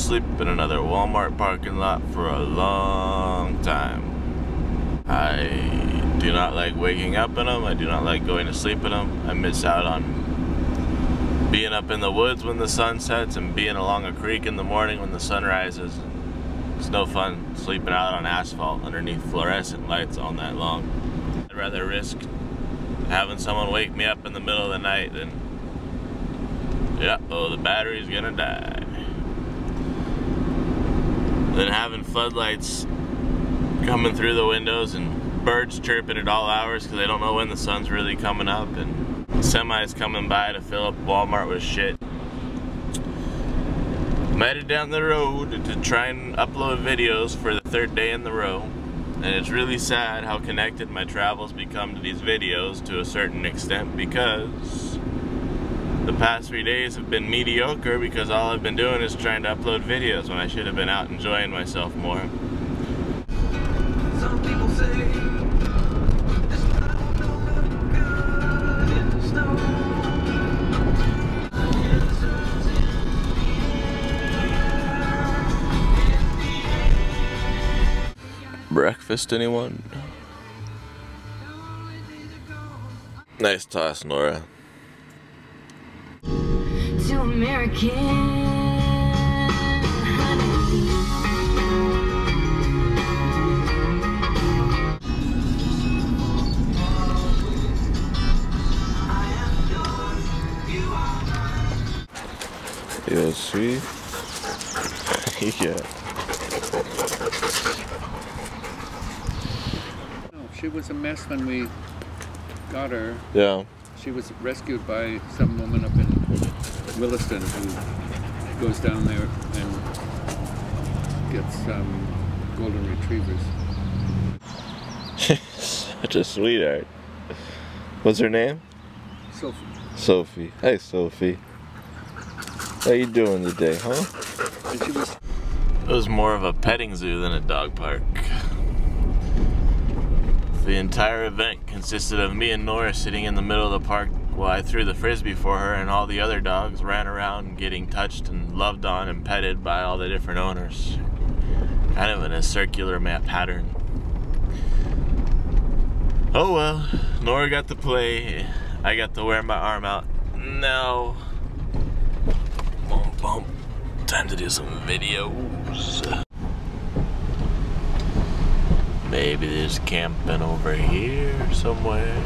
sleep in another Walmart parking lot for a long time. I do not like waking up in them. I do not like going to sleep in them. I miss out on being up in the woods when the sun sets and being along a creek in the morning when the sun rises. It's no fun sleeping out on asphalt underneath fluorescent lights all night long. I'd rather risk having someone wake me up in the middle of the night than, yeah, oh, the battery's gonna die. Then having floodlights coming through the windows and birds chirping at all hours because they don't know when the sun's really coming up, and semis coming by to fill up Walmart with shit. I'm headed down the road to try and upload videos for the third day in the row, and it's really sad how connected my travels become to these videos to a certain extent, because the past 3 days have been mediocre because all I've been doing is trying to upload videos when I should have been out enjoying myself more. Some people say it's not good in the snow. Breakfast, anyone? Nice toss, Nora. To American honey. Yeah, sweet. Yeah. She was a mess when we got her. Yeah. She was rescued by some woman up in Williston who goes down there and gets golden retrievers. Such a sweetheart. What's her name? Sophie. Sophie. Hey, Sophie. How you doing today, huh? And she was... It was more of a petting zoo than a dog park. The entire event consisted of me and Nora sitting in the middle of the park while I threw the frisbee for her, and all the other dogs ran around getting touched and loved on and petted by all the different owners. Kind of in a circular pattern. Oh well, Nora got to play, I got to wear my arm out. Now, bump bump, time to do some videos. Maybe there's camping over here somewhere.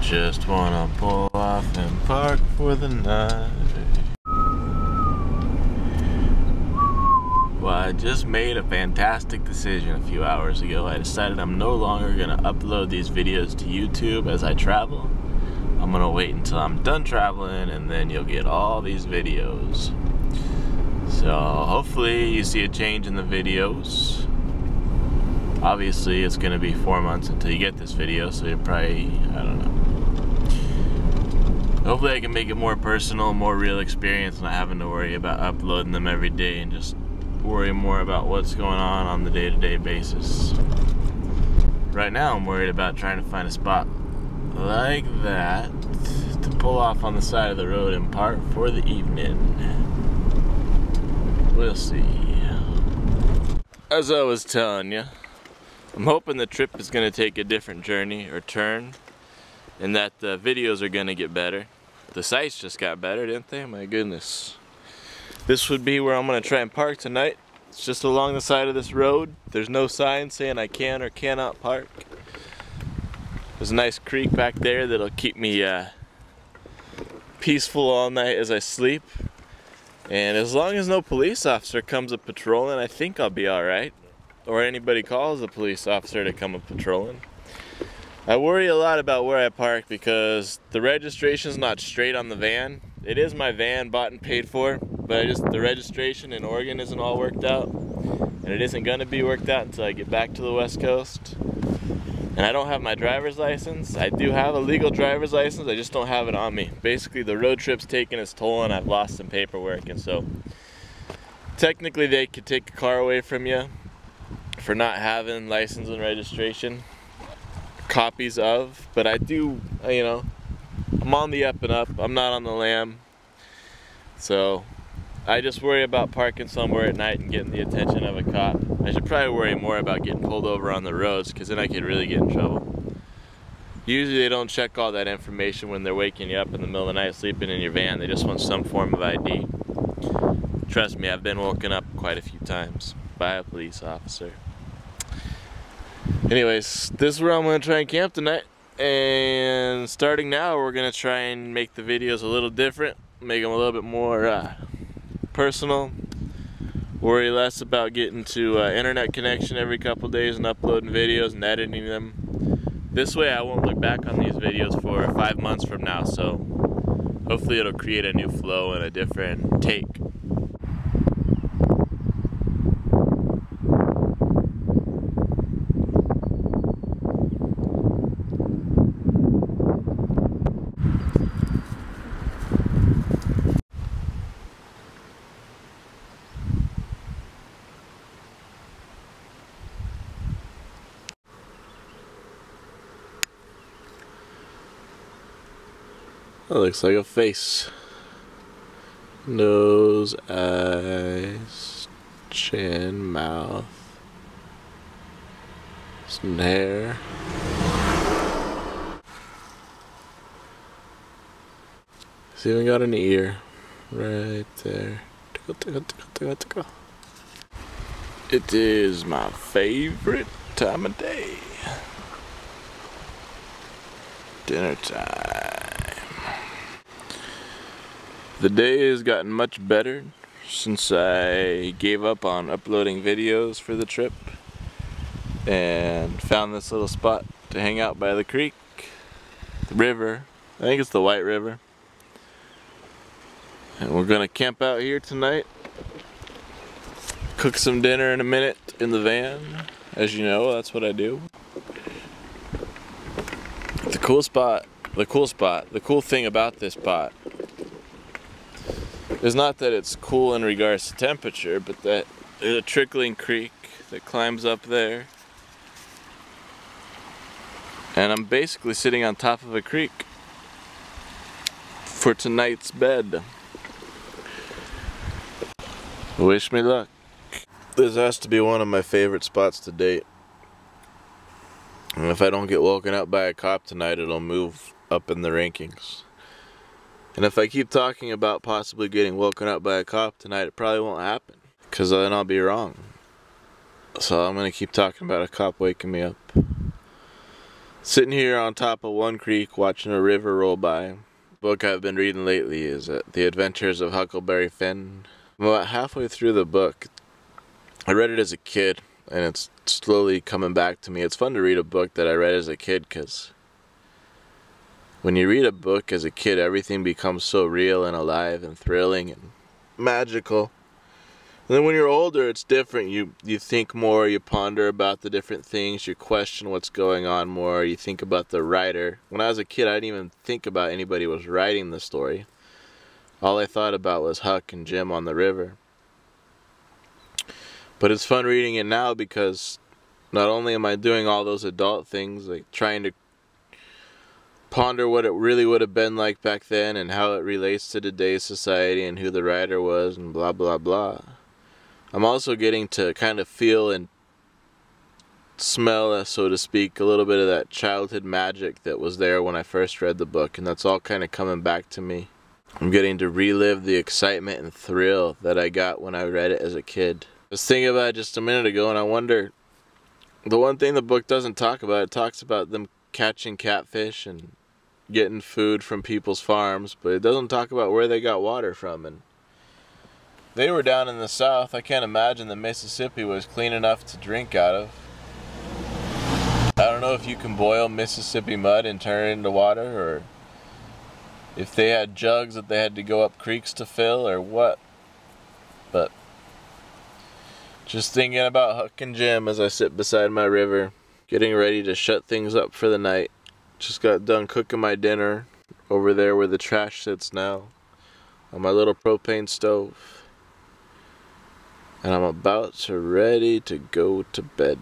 Just wanna pull off and park for the night. Well, I just made a fantastic decision a few hours ago. I decided I'm no longer gonna upload these videos to YouTube as I travel. I'm gonna wait until I'm done traveling, and then you'll get all these videos. So hopefully you see a change in the videos. Obviously, it's gonna be 4 months until you get this video, so you're probably, I don't know. Hopefully I can make it more personal, more real experience, not having to worry about uploading them every day and just worry more about what's going on the day-to-day basis. Right now, I'm worried about trying to find a spot like that to pull off on the side of the road and park for the evening. We'll see. As I was telling you, I'm hoping the trip is going to take a different journey or turn, and that the videos are going to get better. The sites just got better, didn't they? My goodness. This would be where I'm going to try and park tonight. It's just along the side of this road. There's no sign saying I can or cannot park. There's a nice creek back there that'll keep me peaceful all night as I sleep. And as long as no police officer comes up patrolling, I think I'll be alright. Or anybody calls a police officer to come up patrolling. I worry a lot about where I park because the registration's not straight on the van. It is my van, bought and paid for, but the registration in Oregon isn't all worked out. And it isn't gonna be worked out until I get back to the West Coast. And I don't have my driver's license. I do have a legal driver's license, I just don't have it on me. Basically, the road trip's taken its toll and I've lost some paperwork, and so technically they could take a car away from you for not having license and registration copies of, but I do, you know, I'm on the up and up. I'm not on the lam, so I just worry about parking somewhere at night and getting the attention of a cop. I should probably worry more about getting pulled over on the roads, because then I could really get in trouble. Usually they don't check all that information when they're waking you up in the middle of the night sleeping in your van. They just want some form of ID. Trust me, I've been woken up quite a few times by a police officer. Anyways, this is where I'm going to try and camp tonight. And starting now, we're going to try and make the videos a little different. Make them a little bit more personal. Worry less about getting to internet connection every couple days and uploading videos and editing them. This way I won't look back on these videos for 5 months from now, so hopefully it'll create a new flow and a different take. That looks like a face. Nose, eyes, chin, mouth, some hair. It's even got an ear right there. It is my favorite time of day. Dinner time. The day has gotten much better since I gave up on uploading videos for the trip and found this little spot to hang out by the creek, the river. I think it's the White River. And we're gonna camp out here tonight, cook some dinner in a minute in the van. As you know, that's what I do. The cool thing about this spot is not that it's cool in regards to temperature, but that there's a trickling creek that climbs up there. And I'm basically sitting on top of a creek for tonight's bed. Wish me luck. This has to be one of my favorite spots to date. And if I don't get woken up by a cop tonight, it'll move up in the rankings. And if I keep talking about possibly getting woken up by a cop tonight, it probably won't happen, because then I'll be wrong. So I'm going to keep talking about a cop waking me up. Sitting here on top of one creek watching a river roll by. The book I've been reading lately is The Adventures of Huckleberry Finn. I'm about halfway through the book. I read it as a kid, and it's slowly coming back to me. It's fun to read a book that I read as a kid, because when you read a book as a kid, everything becomes so real and alive and thrilling and magical. And then when you're older, it's different. You think more, you ponder about the different things, you question what's going on more, you think about the writer. When I was a kid, I didn't even think about anybody was writing the story. All I thought about was Huck and Jim on the river. But it's fun reading it now, because not only am I doing all those adult things, like trying to ponder what it really would have been like back then and how it relates to today's society and who the writer was and blah blah blah. I'm also getting to kind of feel and smell, so to speak, a little bit of that childhood magic that was there when I first read the book, and that's all kind of coming back to me. I'm getting to relive the excitement and thrill that I got when I read it as a kid. I was thinking about it just a minute ago, and I wonder, the one thing the book doesn't talk about, it talks about them catching catfish and getting food from people's farms, but it doesn't talk about where they got water from. And they were down in the South. I can't imagine the Mississippi was clean enough to drink out of. I don't know if you can boil Mississippi mud and turn it into water, or if they had jugs that they had to go up creeks to fill, or what. But just thinking about Huck and Jim as I sit beside my river, getting ready to shut things up for the night. Just got done cooking my dinner over there where the trash sits now, on my little propane stove. And I'm about to ready to go to bed.